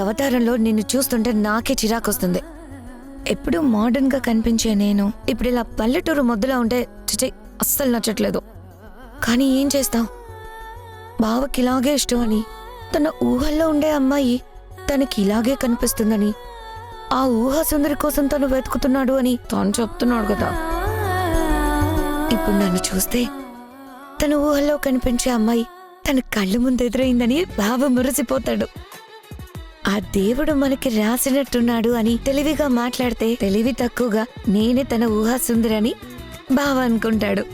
అవతారంలో నిన్ను చూస్తుంటే నాకే చిరాకొస్తుంది. ఎప్పుడూ మోడర్న్ గా కనిపించే నేను ఇప్పుడు ఇలా పల్లెటూరు మొద్దులా ఉంటే చిచి అస్సలు నచ్చట్లేదు. కానీ ఏం చేస్తాం, బావకి ఇలాగే ఇష్టం అని, తన ఊహల్లో ఉండే అమ్మాయి తనకి ఇలాగే కనిపిస్తుందని, ఆ ఊహ సుందరి కోసం తను వెతుకుతున్నాడు అని తాను చెప్తున్నాడు కదా. ఇప్పుడు నన్ను చూస్తే తన ఊహల్లో కనిపించే అమ్మాయి తన కళ్ళు ముందు ఎదురైందని బావ మురిసిపోతాడు. ఆ దేవుడు మనకి రాసినట్టున్నాడు అని తెలివిగా మాట్లాడితే తెలివి తక్కువగా నేనే తన ఊహా సుందరని బావ అనుకుంటాడు.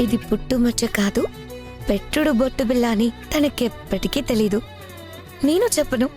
ఇది పుట్టుమచ్చ కాదు, పెట్టుడు బొట్టు బిల్ల అని తనకెప్పటికీ తెలీదు. నేను చెప్పను.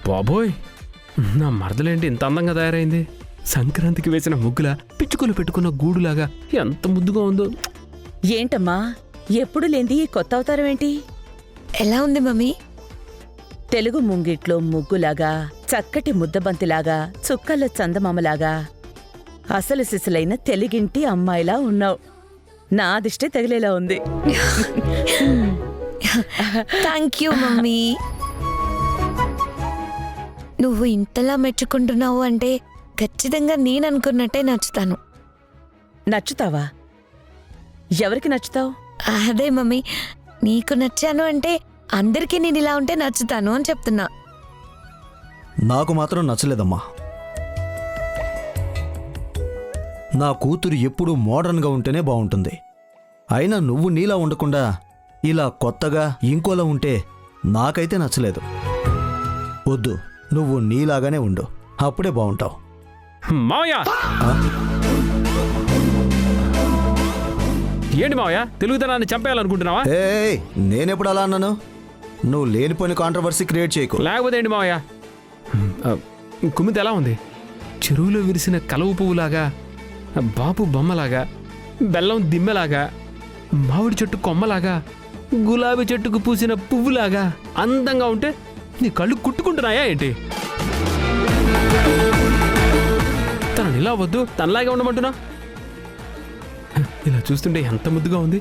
బాబోయ్, నా మరదలేంటి ఇంత అందంగా తయారైంది? సంక్రాంతికి వేసిన ముగ్గులా, పిచ్చుకలు పెట్టుకున్న గూడులాగా ఎంత ముద్దుగా ఉందో. ఏంటమ్మా, ఎప్పుడు లేంది ఈ కొత్త అవతారం ఏంటి? ఎలా ఉంది మమ్మీ? తెలుగు ముంగిట్లో ముగ్గులాగా, చక్కటి ముద్దబంతిలాగా, చుక్కల్లో చందమామలాగా, అసలు సిసలైన తెలుగింటి అమ్మాయిలా ఉన్నావు. నా దిష్టే తగిలేలా ఉంది. Thank you mummy. నువ్వు ఇంతలా మెచ్చుకుంటున్నావు అంటే ఖచ్చితంగా నేను అనుకున్నట్టే నచ్చుతాను. నచ్చుతావా? ఎవరికి నచ్చుతావు? అదే మమ్మీ, నీకు నచ్చాను అంటే అందరికీ నేను ఇలా ఉంటే నచ్చుతాను అని చెప్తున్నా. నాకు మాత్రం నచ్చలేదమ్మా. నా కూతురు ఎప్పుడూ మోడర్న్గా ఉంటేనే బాగుంటుంది. అయినా నువ్వు నీలా ఉండకుండా ఇలా కొత్తగా ఇంకోలా ఉంటే నాకైతే నచ్చలేదు. వద్దు, నువ్వు నీలాగానే ఉండు, అప్పుడే బాగుంటావు. మావయ్య, ఏంటి మావయ్య, తెలుగుదనాన్ని చంపేయాలనుకుంటున్నావా? ఏ, నేనెప్పుడు అలా అన్నాను? నువ్వు లేనిపోయిన కాంట్రవర్సీ క్రియేట్ చేయకు. లేకపోతే ఏంటి మావయ్య? కుమిత ఎలా ఉంది? చెరువులో విరిసిన కలవు పువ్వులాగా, బాపు బొమ్మలాగా, బెల్లం దిమ్మెలాగా, మామిడి చెట్టు కొమ్మలాగా, గులాబీ చెట్టుకు పూసిన పువ్వులాగా అందంగా ఉంటే నీ కళ్ళు కుట్టుకుంటున్నాయా ఏంటి? తనని ఇలా వద్దు, తనలాగే ఉండమంటున్నా. ఇలా చూస్తుంటే ఎంత ముద్దుగా ఉంది.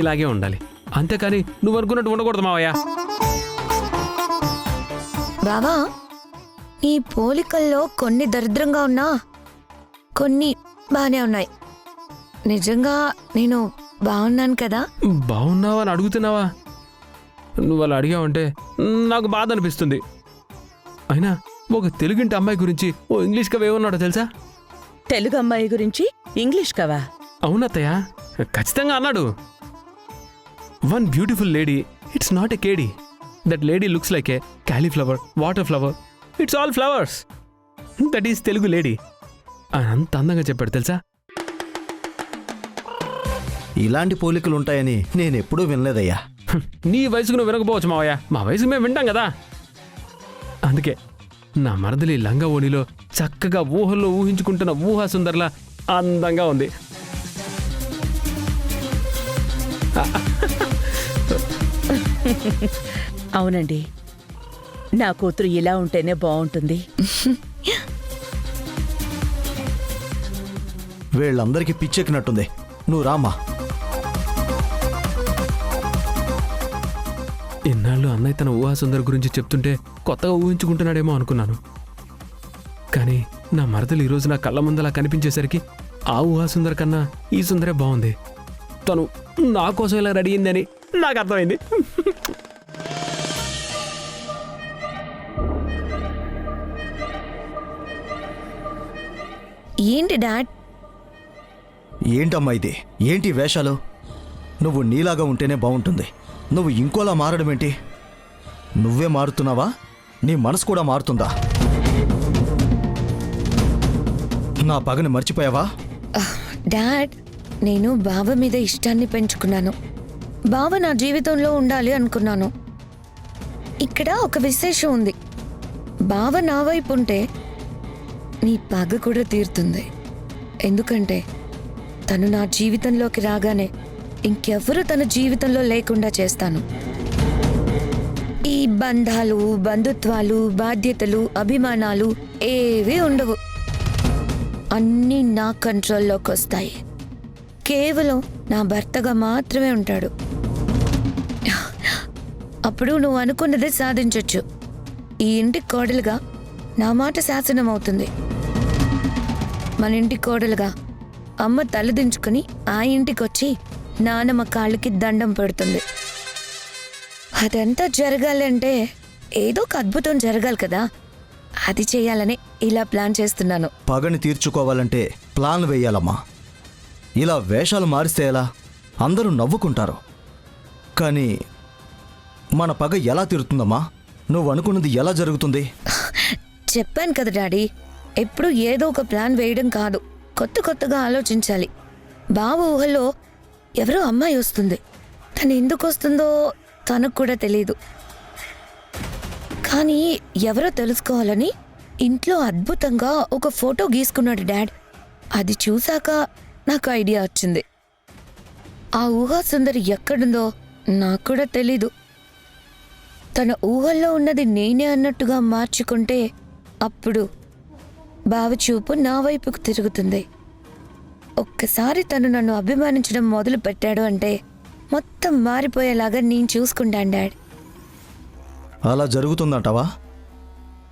ఇలాగే ఉండాలి, అంతేకాని నువ్వు అనుకున్నట్టు ఉండకూడదు మావయ్య. బావా, నీ పోలికల్లో కొన్ని దరిద్రంగా ఉన్నా కొన్ని బానే ఉన్నాయి. నిజంగా నేను బాగున్నాను కదా? బాగున్నావా అని అడుగుతున్నావా? నువ్వు అలా అడిగావంటే నాకు బాధ అనిపిస్తుంది. అయినా ఒక తెలుగింటి అమ్మాయి గురించి ఓ ఇంగ్లీష్ కవి ఏమన్నాడో తెలుసా? తెలుగు అమ్మాయి గురించి ఇంగ్లీష్ కవా? అవునత్తయ్య, ఖచ్చితంగా అన్నాడు. One beautiful lady, it's not a కేడీ. That lady looks like a cauliflower, water flower, it's all flowers. That is Telugu lady అని అంత అందంగా చెప్పాడు తెలుసా? ఇలాంటి పోలికలు ఉంటాయని నేనెప్పుడూ వినలేదయ్యా. నీ వయసుకు నువ్వు వినకపోవచ్చు మావయ్య, మా వయసుకు మేము వింటాం కదా. అందుకే నా మరదలి లంగా ఓణిలో చక్కగా ఊహల్లో ఊహించుకుంటున్న ఊహా సుందర్లా అందంగా ఉంది. అవునండి, నా కూతురు ఇలా ఉంటేనే బాగుంటుంది. వీళ్ళందరికీ పిచ్చెక్కినట్టుంది. నువ్వు రామ్మా. ఇన్నాళ్ళు అన్నయ్య తన ఊహా సుందర్ గురించి చెప్తుంటే కొత్తగా ఊహించుకుంటున్నాడేమో అనుకున్నాను. కానీ నా మరదలు ఈరోజు నా కళ్ళ ముందలా కనిపించేసరికి ఆ ఊహా సుందర్ కన్నా ఈ సుందరే బాగుంది. తను నా కోసం ఇలా రెడీ అయిందని నాకు అర్థమైంది. ఏంటి డాడ్? ఏంటమ్మా ఇది? ఏంటి వేషాలు? నువ్వు నీలాగా ఉంటేనే బాగుంటుంది. నువ్వు ఇంకోలా మారడం ఏంటి? నువ్వే మారుతున్నావా? నీ మనసు కూడా మారుతుందా? నా పగని మర్చిపోయావా? డాడ్, నేను బావ మీద ఇష్టాన్ని పెంచుకున్నాను. బావ నా జీవితంలో ఉండాలి అనుకున్నాను. ఇక్కడ ఒక విశేషం ఉంది. బావ నా వైపు ఉంటే నీ పగ కూడా తీరుతుంది. ఎందుకంటే తను నా జీవితంలోకి రాగానే ఇంకెవ్వరూ తన జీవితంలో లేకుండా చేస్తాను. ఈ బంధాలు, బంధుత్వాలు, బాధ్యతలు, అభిమానాలు ఏవీ ఉండవు. అన్నీ నా కంట్రోల్లోకి వస్తాయి. కేవలం నా భర్తగా మాత్రమే ఉంటాడు. అప్పుడు నువ్వు అనుకున్నదే సాధించొచ్చు. ఈ ఇంటి కోడలుగా నా మాట శాసనం అవుతుంది. మన ఇంటి కోడలుగా అమ్మ తలదించుకుని ఆ ఇంటికొచ్చి నానమ్మ కాళ్ళకి దండం పెడుతుంది. అదంతా జరగాలంటే ఏదో ఒక అద్భుతం జరగాలి కదా. అది చేయాలని ఇలా ప్లాన్ చేస్తున్నాను. పగని తీర్చుకోవాలంటే ప్లాన్ వేయాలమ్మా. ఇలా వేషాలు మారిస్తే ఎలా? అందరూ నవ్వుకుంటారు. కానీ మన పగ ఎలా తీరుతుందమ్మా? నువ్వు అనుకున్నది ఎలా జరుగుతుంది? చెప్పాను కదా డాడీ, ఎప్పుడు ఏదో ఒక ప్లాన్ వేయడం కాదు, కొత్త కొత్తగా ఆలోచించాలి. బావ ఊహల్లో ఎవరో అమ్మాయి వస్తుంది. తను ఎందుకు వస్తుందో తనకు కూడా తెలియదు. కానీ ఎవరో తెలుసుకోవాలని ఇంట్లో అద్భుతంగా ఒక ఫోటో గీసుకున్నాడు డాడ్. అది చూశాక నాకు ఐడియా వచ్చింది. ఆ ఊహా సుందరి ఎక్కడుందో నాకు కూడా తెలీదు. తన ఊహల్లో ఉన్నది నేనే అన్నట్టుగా మార్చుకుంటే అప్పుడు బావ చూపు నా వైపుకు తిరుగుతుంది. ఒక్కసారి తను నన్ను అభిమానించడం మొదలు పెట్టాడు అంటే మొత్తం మారిపోయేలాగా నేను చూసుకుంటాను డాడ్. అలా జరుగుతుందంటావా?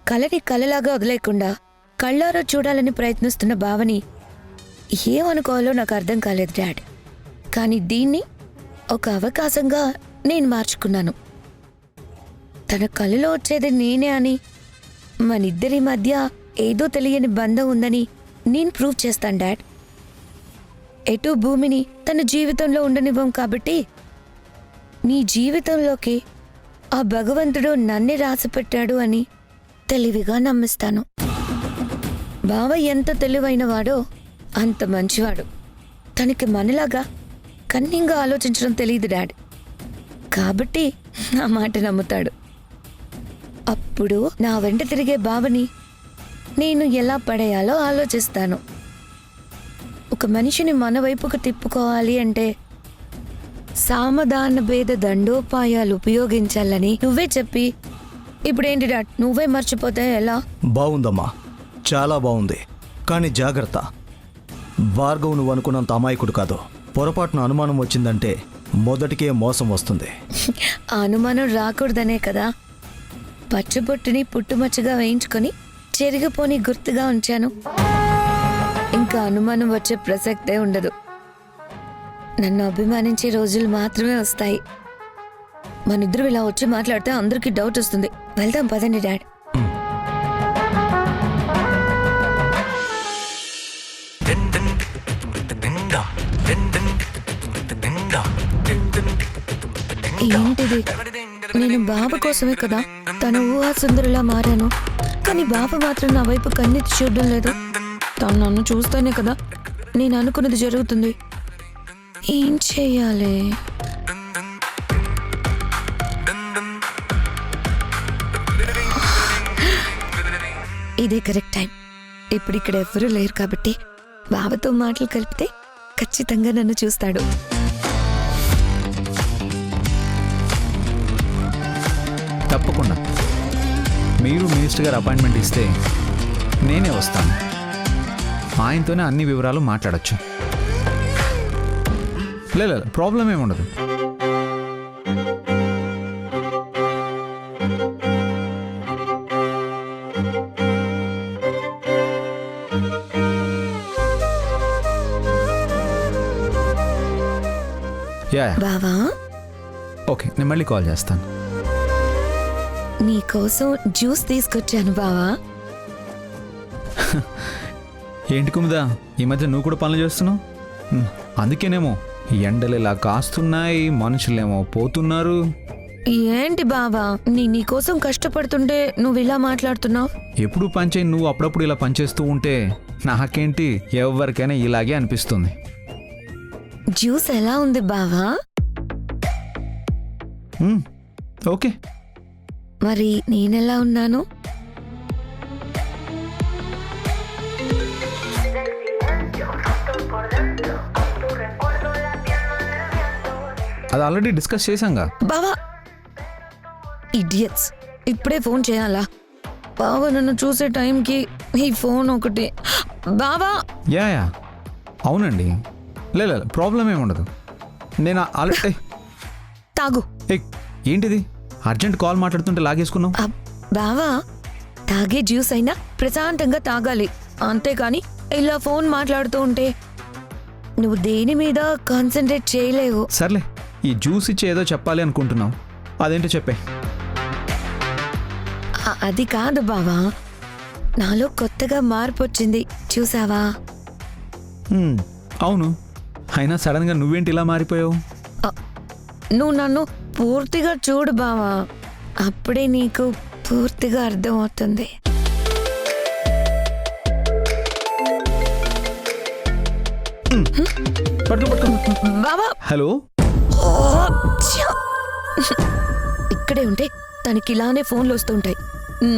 కలని కలలాగా వదిలేకుండా కళ్ళారో చూడాలని ప్రయత్నిస్తున్న బావని ఏమనుకోవాలో నాకు అర్థం కాలేదు డాడ్. కానీ దీన్ని ఒక అవకాశంగా నేను మార్చుకున్నాను. తన కళ్ళలో వచ్చేది నేనే అని, మనిద్దరి మధ్య ఏదో తెలియని బంధం ఉందని నేను ప్రూవ్ చేస్తాను డాడ్. ఎటు భూమిని తన జీవితంలో ఉండనివ్వం కాబట్టి నీ జీవితంలోకి ఆ భగవంతుడు నన్నే రాసిపెట్టాడు అని తెలివిగా నమ్మిస్తాను. బావ ఎంత తెలివైనవాడో అంత మంచివాడు. తనకి మనలాగా కన్నింగా ఆలోచించడం తెలియదు డాడ్. కాబట్టి నా మాట నమ్ముతాడు. అప్పుడు నా వెంట తిరిగే బావని నేను ఎలా పడేయాలో ఆలోచిస్తాను. ఒక మనిషిని మన వైపుకు తిప్పుకోవాలి అంటే సామధాన భేద దండోపాయాలు ఉపయోగించాలని నువ్వే చెప్పి ఇప్పుడేంటి డాడ్ నువ్వే మర్చిపోతే ఎలా? బాగుందమ్మా, చాలా బాగుంది. కానీ జాగ్రత్త, భార్గవ్ నువ్వు అనుకున్నంత అమాయకుడు కాదు. పొరపాటున అనుమానం వచ్చిందంటే మొదటికే మోసం వస్తుంది. ఆ అనుమానం రాకూడదనే కదా పచ్చబొట్టుని పుట్టుమచ్చగా వేయించుకొని చెరిగిపోని గుర్తుగా ఉంచాను. ఇంకా అనుమానం వచ్చే ప్రసక్తే ఉండదు. నన్ను అభిమానించే రోజులు మాత్రమే వస్తాయి. మనిద్దరం ఇలా వచ్చి మాట్లాడితే అందరికీ డౌట్ వస్తుంది. వెళ్దాం పదండి డాడ్. ఏంటిది? నేను బాబు కోసమే కదా తన ఊహా సుందరిలా మారాను. కానీ బాబు మాత్రం నా వైపు కన్నెత్తి చూడడం లేదు. తను నన్ను చూస్తేనే కదా నేను అనుకున్నది జరుగుతుంది. ఏం చెయ్యాలి? ఇదే కరెక్ట్ టైం. ఇప్పుడు ఇక్కడ ఎవరూ లేరు కాబట్టి బావతో మాటలు కలిపితే ఖచ్చితంగా నన్ను చూస్తాడు. తప్పకుండా మీరు మినిస్టర్ గారు అపాయింట్మెంట్ ఇస్తే నేనే వస్తాను. ఆయనతోనే అన్ని వివరాలు మాట్లాడచ్చు. లేదు, ప్రాబ్లం ఏముండదు. యా, బావా, ఓకే, నేను మళ్ళీ కాల్ చేస్తాను. నీకోసం జ్యూస్ తీసుకొచ్చాను బావా. ఏంటి కుముదా, ఈ మధ్య నువ్వు కూడా పనులు చేస్తున్నావు? అందుకేనేమో ఎండలు ఇలా కాస్తున్నాయి, మనుషులేమో పోతున్నారు. ఏంటి బావా నీకోసం కష్టపడుతుంటే నువ్వు ఇలా మాట్లాడుతున్నావు? ఎప్పుడు పనిచేయి నువ్వు అప్పుడప్పుడు ఇలా పనిచేస్తూ ఉంటే నాకేంటి ఎవరికైనా ఇలాగే అనిపిస్తుంది. జ్యూస్ ఎలా ఉంది బావా? ఓకే. మరి నేనెలా ఉన్నాను? అది ఆల్రెడీ డిస్కస్ చేశాంగా. బావా ఇడియట్స్, ఇప్పుడే ఫోన్ చేయాలా? బావా నన్ను చూసే టైంకి ఈ ఫోన్ ఒకటి. బావా యా అవునండి, లేదు ప్రాబ్లం ఏమి ఉండదు. నేను ఆల్రెడీ తాగు. ఏంటిది అర్జెంట్ కాల్ మాట్లాడుతుంటే లాగేసుకున్నావు? బావా తాగే జ్యూస్ అయినా ప్రశాంతంగా తాగాలి, అంతేకాని ఇలా ఫోన్ మాట్లాడుతూ ఉంటే నువ్వు దేని మీద కాన్సన్ట్రేట్ చేయలేవు. సర్లే, ఈ జ్యూస్ ఇచ్చి ఏదో చెప్పాలి అనుకుంటున్నావు, అదేంటో చెప్పే. అది కాదు బావా, నాలో కొత్తగా మార్పు వచ్చింది చూసావా? అవును, అయినా సడన్గా నువ్వేంటి ఇలా మారిపోయావు? నువ్వు నన్ను పూర్తిగా చూడు బావా, అప్పుడే నీకు పూర్తిగా అర్థమవుతుంది. బావా హలో. ఇక్కడే ఉంటే తనకి ఇలానే ఫోన్లు వస్తుంటాయి,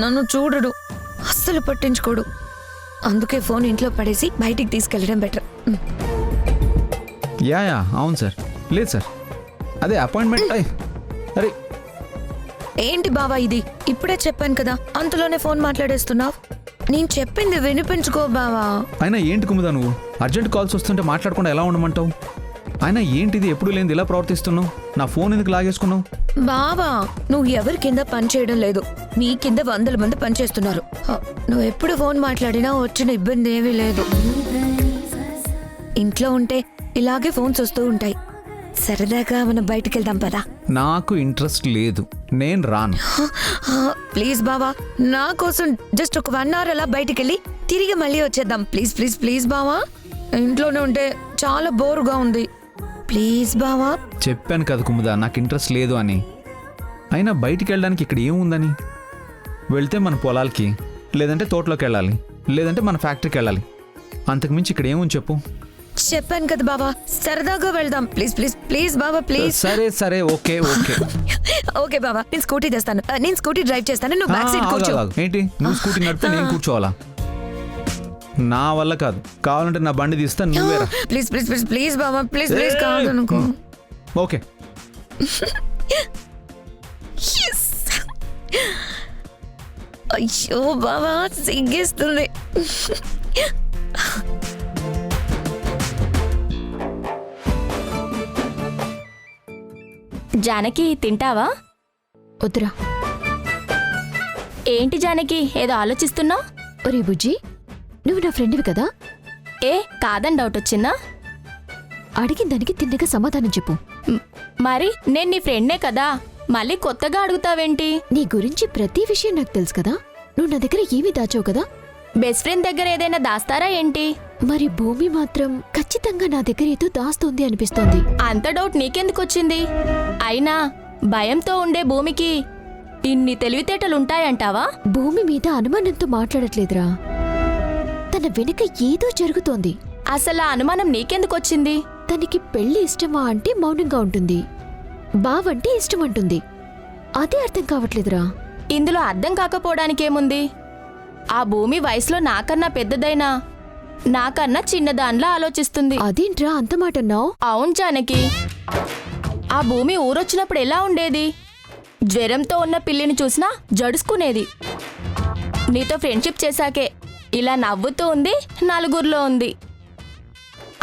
నన్ను చూడడు, అస్సలు పట్టించుకోడు. అందుకే ఫోన్ ఇంట్లో పడేసి బయటికి తీసుకెళ్ళడం బెటర్. యా అవును సార్. లేదు సార్, అదే అపాయింట్మెంట్. అరే ఏంటి బావా ఇది? ఇప్పుడే చెప్పాను కదా, అంతలోనే ఫోన్ మాట్లాడేస్తున్నావు. నేను చెప్పింది వినిపించుకో బావా. అయినా ఏంటి కుముదా నువ్వు అర్జెంట్ కాల్స్ వస్తుంటే మాట్లాడకుండా ఎలా ఉండమంటావు? అయినా ఏంటిది ఎప్పుడు లేనిది ఇలా ప్రవర్తిస్తున్నావు? నా ఫోన్ ఎందుకు లాగేసుకున్నావు? బావా నువ్వు ఎవరి కింద పని చేయడం లేదు, నీ కింద 100 మంది పనిచేస్తున్నారు. నువ్వు ఎప్పుడు ఫోన్ మాట్లాడినా వచ్చిన ఇబ్బంది ఏమీ లేదు. ఇంట్లో ఉంటే ఇలాగే ఫోన్స్ వస్తూ ఉంటాయి. సరదాగా మనం బయటికి వెళ్దాం పదా? నాకు ఇంట్రెస్ట్ లేదు, నేను రాను. ప్లీజ్ బావా, నా కోసం జస్ట్ ఒక 1 hour అలా బయటికి వెళ్ళి తిరిగి మళ్ళీ వచ్చేద్దాం. ప్లీజ్ ప్లీజ్ ప్లీజ్ బావా, ఇంట్లోనే ఉంటే చాలా బోరుగా ఉంది. ప్లీజ్ బావా. చెప్పాను కదా కుముదా, నాకు ఇంట్రెస్ట్ లేదు అని. అయినా బయటికి వెళ్ళడానికి ఇక్కడ ఏముందని? వెళ్తే మన పొలాలకి, లేదంటే తోటలోకి వెళ్ళాలి, లేదంటే మన ఫ్యాక్టరీకి వెళ్ళాలి. అంతకుమించి ఇక్కడ ఏముంది చెప్పు? చెప్పాను కదా బావా, సరదాగా వెళ్దాం. ప్లీజ్ ప్లీజ్ ప్లీజ్ బావా ప్లీజ్. సరే సరే ఓకే ఓకే ఓకే బావా, నేను స్కూటీ తెస్తాను, నేను స్కూటీ డ్రైవ్ చేస్తాను, నువ్వు బ్యాక్ సీట్ కూర్చో. ఏంటి నువ్వు స్కూటీ నడిపితే నేను కూర్చోవాలా? నా వల్ల కాదు, కావాలంటే నా బండి తీస్తా, నువ్వేరా. ప్లీజ్ ప్లీజ్ ప్లీజ్ ప్లీజ్ బావా ప్లీజ్ ప్లీజ్ కాదు అనుకో. ఓకే. అయ్యో బావా సిగ్గేస్తుంది. జానకి తింటావా? వద్దురా. ఏంటి జానకి ఏదో ఆలోచిస్తున్నావు? ఒరే బుజ్జి, నువ్వు నా ఫ్రెండ్వి కదా, కాదని డౌట్ వచ్చిందా? అడిగిన దానికి తిన్నగా సమాధానం చెప్పు. మరి నేను నీ ఫ్రెండ్నే కదా, మళ్ళీ కొత్తగా అడుగుతావేంటి? నీ గురించి ప్రతి విషయం నాకు తెలుసు కదా, నువ్వు నా దగ్గర ఏమీ దాచావు కదా. బెస్ట్ ఫ్రెండ్ దగ్గర ఏదైనా దాస్తారా ఏంటి? మరి భూమి మాత్రం ఖచ్చితంగా నా దగ్గర ఏదో దాస్తోంది అనిపిస్తోంది. అంత డౌట్ నీకెందుకు వచ్చింది? అయినా భయంతో ఉండే భూమికి ఇన్ని తెలివితేటలుంటాయంటావా? భూమి మీద అనుమానంతో మాట్లాడట్లేదురా, తన వెనుక ఏదో జరుగుతోంది. అసలు ఆ అనుమానం నీకెందుకొచ్చింది? తనకి పెళ్లి ఇష్టమా అంటే మౌనంగా ఉంటుంది, బావంటే ఇష్టం అంటుంది. అదే అర్థం కావట్లేదురా. ఇందులో అర్థం కాకపోవడానికేముంది? ఆ భూమి వయసులో నాకన్నా పెద్దదైనా నాకన్నా చిన్నదాన్లా ఆలోచిస్తుంది. అదేంట్రా అంత మాట అన్నావు? అవును జానకి, ఆ భూమి ఊరొచ్చినప్పుడు ఎలా ఉండేది? జ్వరంతో ఉన్న పిల్లిని చూసినా జడుసుకునేది. నీతో ఫ్రెండ్షిప్ చేశాకే ఇలా నవ్వుతూ ఉంది, నలుగురిలో ఉంది.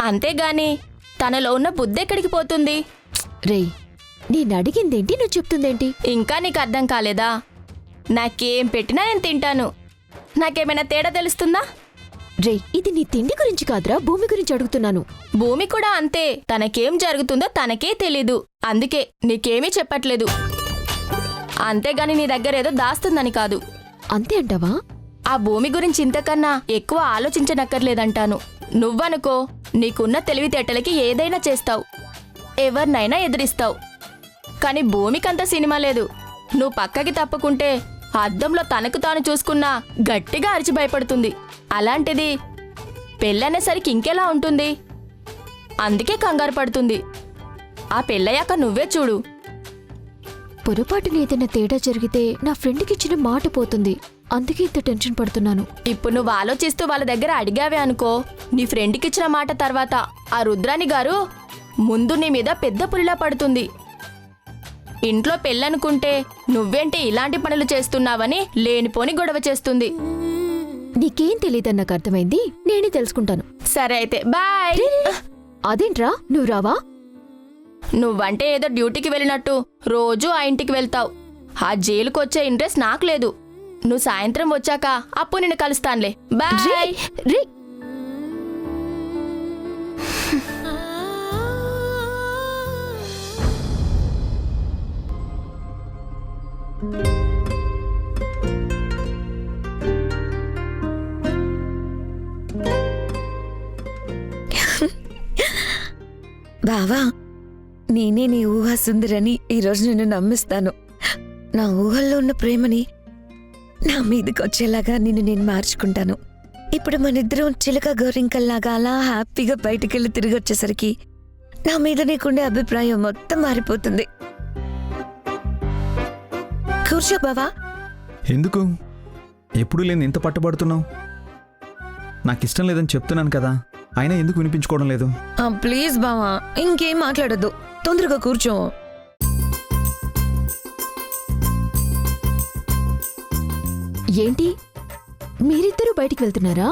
అంతేగాని తనలో ఉన్న బుద్ధి ఎక్కడికి పోతుంది? రేయ్, నేను అడిగిందేంటి, నువ్వు చెప్తుందేంటి? ఇంకా నీకు అర్థం కాలేదా? నాకేం పెట్టినా నేను తింటాను, నాకేమైనా తేడా తెలుస్తుందా? రేయ్, ఇది నీ తిండి గురించి కాదురా, భూమి గురించి అడుగుతున్నాను. భూమి కూడా అంతే, తనకేం జరుగుతుందో తనకే తెలీదు, అందుకే నీకేమీ చెప్పట్లేదు. అంతేగాని నీ దగ్గర ఏదో దాస్తుందని కాదు. అంతే అంటావా? ఆ భూమి గురించి ఇంతకన్నా ఎక్కువ ఆలోచించనక్కర్లేదంటాను. నువ్వనుకో, నీకున్న తెలివితేటలకి ఏదైనా చేస్తావు. ఎవరినైనా ఎదిరిస్తావు. కానీ భూమికంత సినిమా లేదు. నువ్వు పక్కకి తప్పుకుంటే అద్దంలో తనకు తాను చూసుకున్నా గట్టిగా అరిచి భయపడుతుంది. అలాంటిది పెళ్ళనేసరికి ఇంకెలా ఉంటుంది? అందుకే కంగారు పడుతుంది. ఆ పెళ్ళయ్యాక నువ్వే చూడు. పొరపాటున ఏదైనా తేడా జరిగితే నా ఫ్రెండ్కి ఇచ్చిన మాట పోతుంది. అందుకే ఇంత టెన్షన్ పడుతున్నాను. ఇప్పుడు నువ్వు ఆలోచిస్తూ వాళ్ళ దగ్గర అడిగావే అనుకో, నీ ఫ్రెండ్కి ఇచ్చిన మాట తర్వాత ఆ రుద్రాణి గారు ముందు నీ మీద పెద్ద పులిలా పడుతుంది. ఇంట్లో పెళ్ళనుకుంటే నువ్వేంటి ఇలాంటి పనులు చేస్తున్నావని లేనిపోని గొడవ చేస్తుంది. నీకేం తెలీదని నాకు అర్థమైంది. నేనే తెలుసుకుంటాను. సరే అయితే బాయ్. అదేంట్రా నువ్వు రావా? నువ్వంటే ఏదో డ్యూటీకి వెళ్ళినట్టు రోజూ ఆ ఇంటికి వెళ్తావు. ఆ జైలుకు వచ్చే ఇంట్రెస్ట్ నాకు లేదు. నువ్వు సాయంత్రం వచ్చాక అప్పుడు నిన్ను కలుస్తానులే. బాయ్. రే బావా, నేనే నీ ఊహా సుందరని ఈరోజు నిన్ను నమ్మిస్తాను. నా ఊహల్లో ఉన్న ప్రేమని నా మీదకి వచ్చేలాగా నిన్ను నేను మార్చుకుంటాను. ఇప్పుడు మనిద్దరం చిలక గోరింకల్లాగా అలా హ్యాపీగా బయటికెళ్ళి తిరిగి వచ్చేసరికి నా మీద నీకుండే అభిప్రాయం మొత్తం మారిపోతుంది. కూర్చో బావా. ఎందుకు ఎప్పుడు లేని ఇంత పట్టుబడుతున్నావు? నాకు ఇష్టం లేదని చెప్తున్నాను కదా, అయినా ఎందుకు వినిపించుకోవడం లేదు? ప్లీజ్ బావా, ఇంకేం మాట్లాడొద్దు, తొందరగా కూర్చో. ఏంటి మీరిద్దరూ బయటికి వెళ్తున్నారా?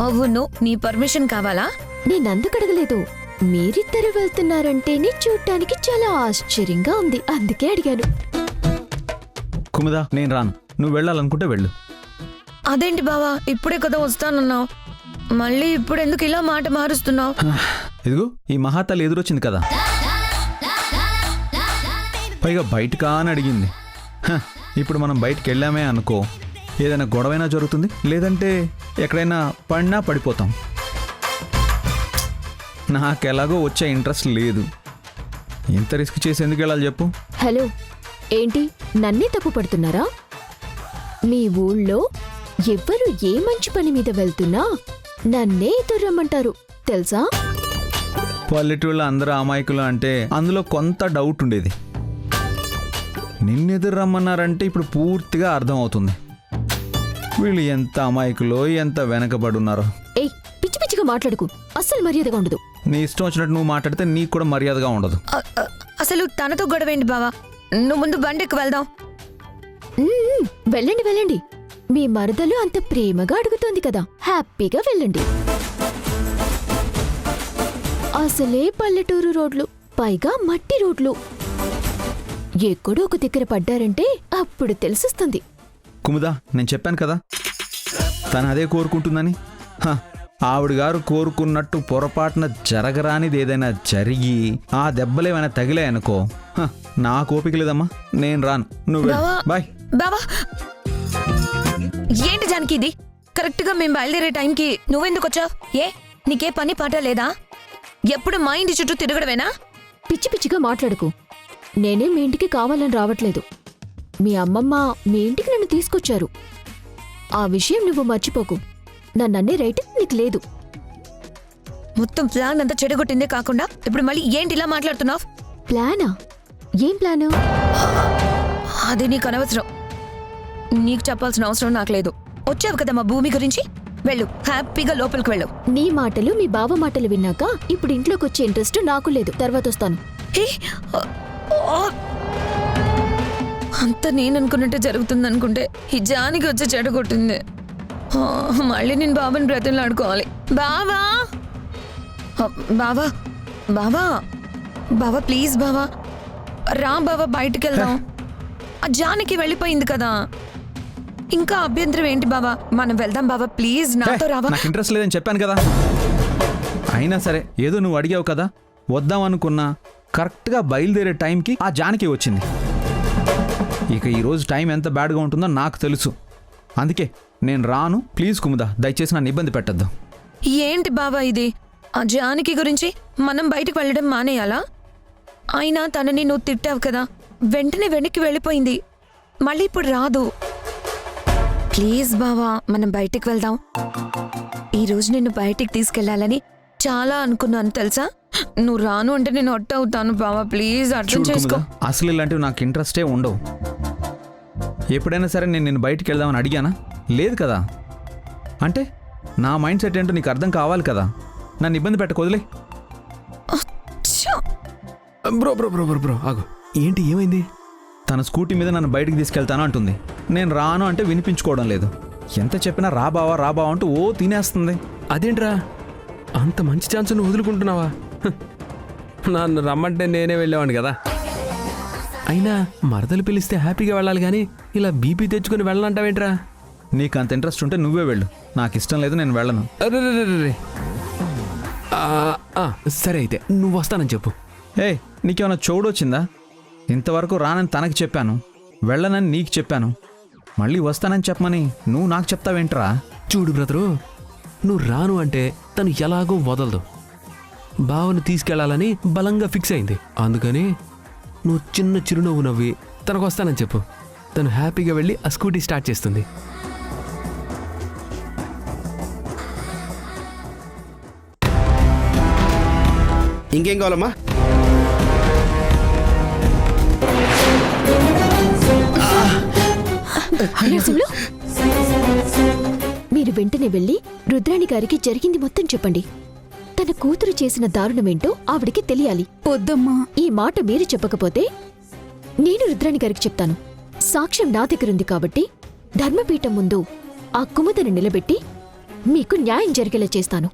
అవును, నీ పర్మిషన్ కావాలా? నేనందుకు అడగలేదు. మీరిద్దరు వెళ్తున్నారంటేనే చూడ్డానికి చాలా ఆశ్చర్యంగా ఉంది, అందుకే అడిగాను. కుముదా, నేను రాను. నువ్వు వెళ్ళాలనుకుంటే వెళ్ళు. అదేంటి బావా, ఇప్పుడే కదా వస్తానన్నావు, మళ్ళీ ఇప్పుడు ఎందుకు ఇలా మాట మారుస్తున్నావు? ఇదిగో ఈ మహాతల్లి ఎదురొచ్చింది కదా, పైగా బయటకా అని అడిగింది. ఇప్పుడు మనం బయటికి వెళ్ళామే అనుకో, ఏదైనా గొడవైనా జరుగుతుంది, లేదంటే ఎక్కడైనా పడినా పడిపోతాం. నాకెలాగో వచ్చే ఇంట్రెస్ట్ లేదు. ఇంత రిస్క్ చేసి ఎందుకు వెళ్ళాలి చెప్పు? హలో, ఏంటి నన్నే తప్పు పడుతున్నారా? మీ ఊళ్ళో ఎవ్వరు ఏ మంచి పని మీద వెళ్తున్నా నన్నే ఎదురమ్మంటారు తెలుసా? పల్లెటూళ్ళ అందరూ అమాయకులు అంటే అందులో కొంత డౌట్ ఉండేది. నిన్నెదురు రమ్మన్నారంటే ఇప్పుడు పూర్తిగా అర్థం అవుతుంది. వీళ్ళు ఎంత అమాయకులో, ఎంత వెనకబడున్నారో. ఏయ్, పిచ్చి పిచ్చిగా మాట్లాడుకు, అస్సలు మర్యాదగా ఉండదు. నీ ఇష్టం వచ్చినట్టు నువ్వు మాట్లాడితే నీకు కూడా మర్యాదగా ఉండదు. అసలు తనతో గొడవేంటి బావా? నువ్వు ముందు బండికి వెళ్దాం. వెళ్ళండి వెళ్ళండి, మీ మరదలు అంత ప్రేమగా అడుగుతోంది కదా, హ్యాపీగా వెళ్ళండి. అసలే పల్లెటూరు రోడ్లు, పైగా మట్టి రోడ్లు. ఎక్కడో ఒక దగ్గర పడ్డారంటే అప్పుడు తెలిసిస్తుంది. కుముదా, నేను చెప్పాను కదా తను అదే కోరుకుంటుందని. ఆవిడ గారు కోరుకున్నట్టు పొరపాటున జరగరానిది ఏదైనా జరిగి ఆ దెబ్బలేమైనా తగిలాయనుకో, నా కోపిక లేదమ్మా, నేను రాను. నువ్వు బాయ్. బావా, ఏంటి జానకి ఇది? కరెక్ట్ గా మేము బయలుదేరే టైంకి నువ్వెందుకు వచ్చావు? ఏ, నీకే పని పాట లేదా? ఎప్పుడు మా ఇంటి చుట్టూ తిరగడమేనా? పిచ్చి పిచ్చిగా మాట్లాడుకు. నేనే మీ ఇంటికి కావాలని రావట్లేదు. మీ అమ్మమ్మ మీ ఇంటికి నన్ను తీసుకొచ్చారు. ఆ విషయం నువ్వు మర్చిపోకు. నన్నే రైట్ నీకు లేదు. మొత్తం ప్లాన్ అంతా చెడగొట్టిందే కాకుండా ఇప్పుడు మళ్ళీ ఏంటి ఇలా మాట్లాడుతున్నావు? ప్లానా? ఏం ప్లాను? అది నీకు అనవసరం. నీకు చెప్పాల్సిన అవసరం నాకు లేదు. వచ్చావు కదా మా భూమి గురించి, వెళ్ళు, హ్యాపీగా లోపలికి వెళ్ళు. నీ మాటలు మీ బావ మాటలు విన్నాక ఇప్పుడు ఇంట్లోకి వచ్చే ఇంట్రెస్ట్ నాకు లేదు. తర్వాత వస్తాను. అంతా నేను అనుకున్నట్టే జరుగుతుంది అనుకుంటే ఈ జానికి వచ్చి చెడగొట్టింది. మళ్ళీ నేను బాబాని బ్రతిమలాడుకోవాలి. బావా, బావా, బావా, బావా ప్లీజ్ బావా, రా బావా, బయటికి వెళ్దాం. ఆ జానికి వెళ్ళిపోయింది కదా, ఇంకా అభ్యంతరం ఏంటి బావా? మనం వెళ్దాం బావా, ప్లీజ్ నాతో రావా? నాకు ఇంట్రెస్ట్ లేదని చెప్పాను కదా. అయినా సరే, ఏదో నువ్వు అడిగావు కదా, వద్దాం అనుకున్నా కరెక్ట్గా బయలుదేరే టైంకి ఆ జానకి వచ్చింది. ఇక ఈరోజు టైం ఎంత బ్యాడ్గా ఉంటుందో నాకు తెలుసు. అందుకే నేను రాను. ప్లీజ్ కుముదా, దయచేసి నన్ను ఇబ్బంది పెట్టద్దు. ఏంటి బావా ఇది? ఆ జానకి గురించి మనం బయటకు వెళ్ళడం మానేయాలా? అయినా తనని నువ్వు తిట్టావు కదా, వెంటనే వెనక్కి వెళ్ళిపోయింది, మళ్ళీ ఇప్పుడు రాదు. ప్లీజ్ బావా, మనం బయటికి వెళ్దాం. ఈరోజు నిన్ను బయటికి తీసుకెళ్లాలని చాలా అనుకున్నాను తెలుసా. నువ్వు రాను అంటే నేను హట్ అవుతాను బావా, ప్లీజ్ అర్థం చూడు చేసుకో. కుముద, అసలు ఇలాంటివి నాకు ఇంట్రెస్టే ఉండవు. ఎప్పుడైనా సరే నేను నిన్ను బయటికి వెళ్దామని అడిగానా? లేదు కదా. అంటే నా మైండ్ సెట్ ఏంటో నీకు అర్థం కావాలి కదా. నన్ను ఇబ్బంది పెట్టకు, వదిలే. ఛ! Bro bro bro bro bro ఆగు. ఏంటి, ఏమైంది? తన స్కూటీ మీద నన్ను బయటికి తీసుకెళ్తాను అంటుంది. నేను రాను అంటే వినిపించుకోవడం లేదు. ఎంత చెప్పినా రా బావా అంటూ ఓ తినేస్తుంది. అదేంట్రా, అంత మంచి ఛాన్స్ నువ్వు వదులుకుంటున్నావా? హ, నన్ను రమ్మంటే నేనే వెళ్ళేవాడిని కదా. అయినా మరదలు పిలిస్తే హ్యాపీగా వెళ్ళాలి కానీ ఇలా బీపీ తెచ్చుకుని వెళ్ళాలంటావేంట్రా? నీకు అంత ఇంట్రెస్ట్ ఉంటే నువ్వే వెళ్ళు, నాకు ఇష్టం లేదు, నేను వెళ్ళను. అరే సరే అయితే నువ్వు వస్తానని చెప్పు. ఏయ్, నీకేమైనా చౌడొచ్చిందా? ఇంతవరకు రానని తనకి చెప్పాను, వెళ్ళనని నీకు చెప్పాను, మళ్ళీ వస్తానని చెప్పమని నువ్వు నాకు చెప్తావేంట్రా? చూడు బ్రదరు, నువ్వు రాను అంటే తను ఎలాగో వదలదు. బావను తీసుకెళ్లాలని బలంగా ఫిక్స్ అయింది. అందుకని నువ్వు చిన్న చిరునవ్వు నవ్వి తనకు వస్తానని చెప్పు. తను హ్యాపీగా వెళ్ళి ఆ స్కూటీ స్టార్ట్ చేస్తుంది. ఇంకేం కావాలమ్మా? నరసింహులు, మీరు వెంటనే వెళ్ళి రుద్రాణి గారికి జరిగింది మొత్తం చెప్పండి. తన కూతురు చేసిన దారుణమేంటో ఆవిడికి తెలియాలి. వద్దమ్మా. ఈ మాట మీరు చెప్పకపోతే నేను రుద్రాణి గారికి చెప్తాను. సాక్ష్యం నా దగ్గరుంది కాబట్టి ధర్మపీఠం ముందు ఆ కుముదను నిలబెట్టి మీకు న్యాయం జరిగేలా చేస్తాను.